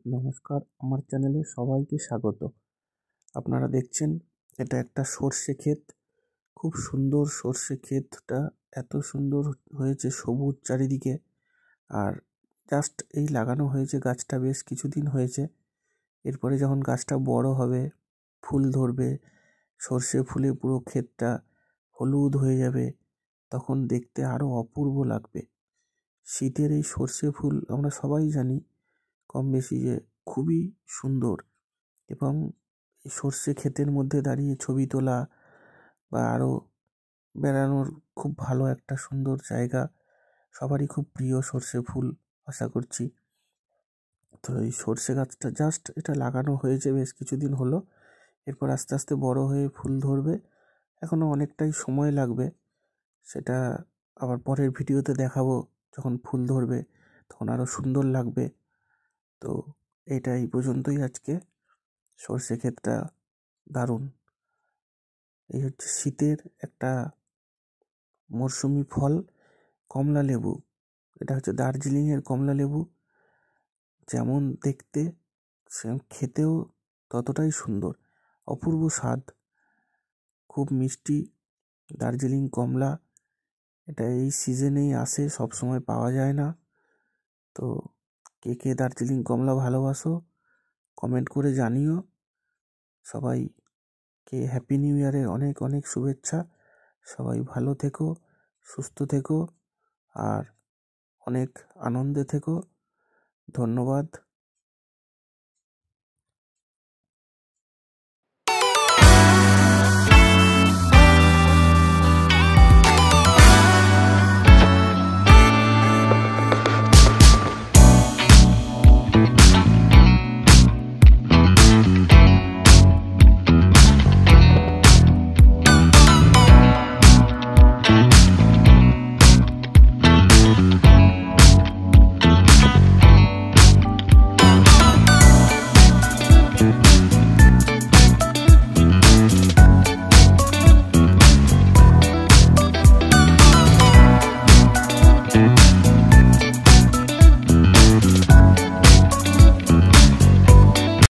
নমস্কার, আমার চ্যানেলে সবাইকে স্বাগত। আপনারা দেখছেন এটা একটা সর্ষে ক্ষেত। খুব সুন্দর সর্ষে ক্ষেতটা, এত সুন্দর হয়েছে, সবুজ চারিদিকে। আর জাস্ট এই লাগানো হয়েছে, গাছটা বেশ কিছুদিন হয়েছে। এরপরে যখন গাছটা বড় হবে, ফুল ধরবে, সর্ষে ফুলে পুরো ক্ষেতটা হলুদ হয়ে যাবে, তখন দেখতে আরও অপূর্ব লাগবে। শীতের এই সর্ষে ফুল আমরা সবাই জানি কম বেশি যে খুবই সুন্দর, এবং এই সর্ষে ক্ষেতের মধ্যে দাঁড়িয়ে ছবি তোলা বা আরও বেড়ানোর খুব ভালো একটা সুন্দর জায়গা। সবারই খুব প্রিয় সর্ষে ফুল, আশা করছি। তো এই সর্ষে গাছটা জাস্ট এটা লাগানো হয়েছে বেশ কিছুদিন হলো। এরপর আস্তে আস্তে বড় হয়ে ফুল ধরবে। এখনও অনেকটাই সময় লাগবে, সেটা আবার পরের ভিডিওতে দেখাবো। যখন ফুল ধরবে তখন আরও সুন্দর লাগবে। তো এটা এই পর্যন্তই আজকে। সর্ষে ক্ষেতটা দারুণ। এই হচ্ছে শীতের একটা মরশুমি ফল, কমলা লেবু। এটা হচ্ছে দার্জিলিংয়ের কমলা লেবু। যেমন দেখতে, খেতেও ততটাই সুন্দর, অপূর্ব স্বাদ, খুব মিষ্টি। দার্জিলিং কমলা, এটা এই সিজনেই আসে, সব সময় পাওয়া যায় না। তো কে কে দার্জিলিং কমলা ভালোবাসো কমেন্ট করে জানিও। সবাইকে হ্যাপি নিউ ইয়ারের অনেক অনেক শুভেচ্ছা। সবাই ভালো থেকো, সুস্থ থেকো, আর অনেক আনন্দে থেকো। ধন্যবাদ।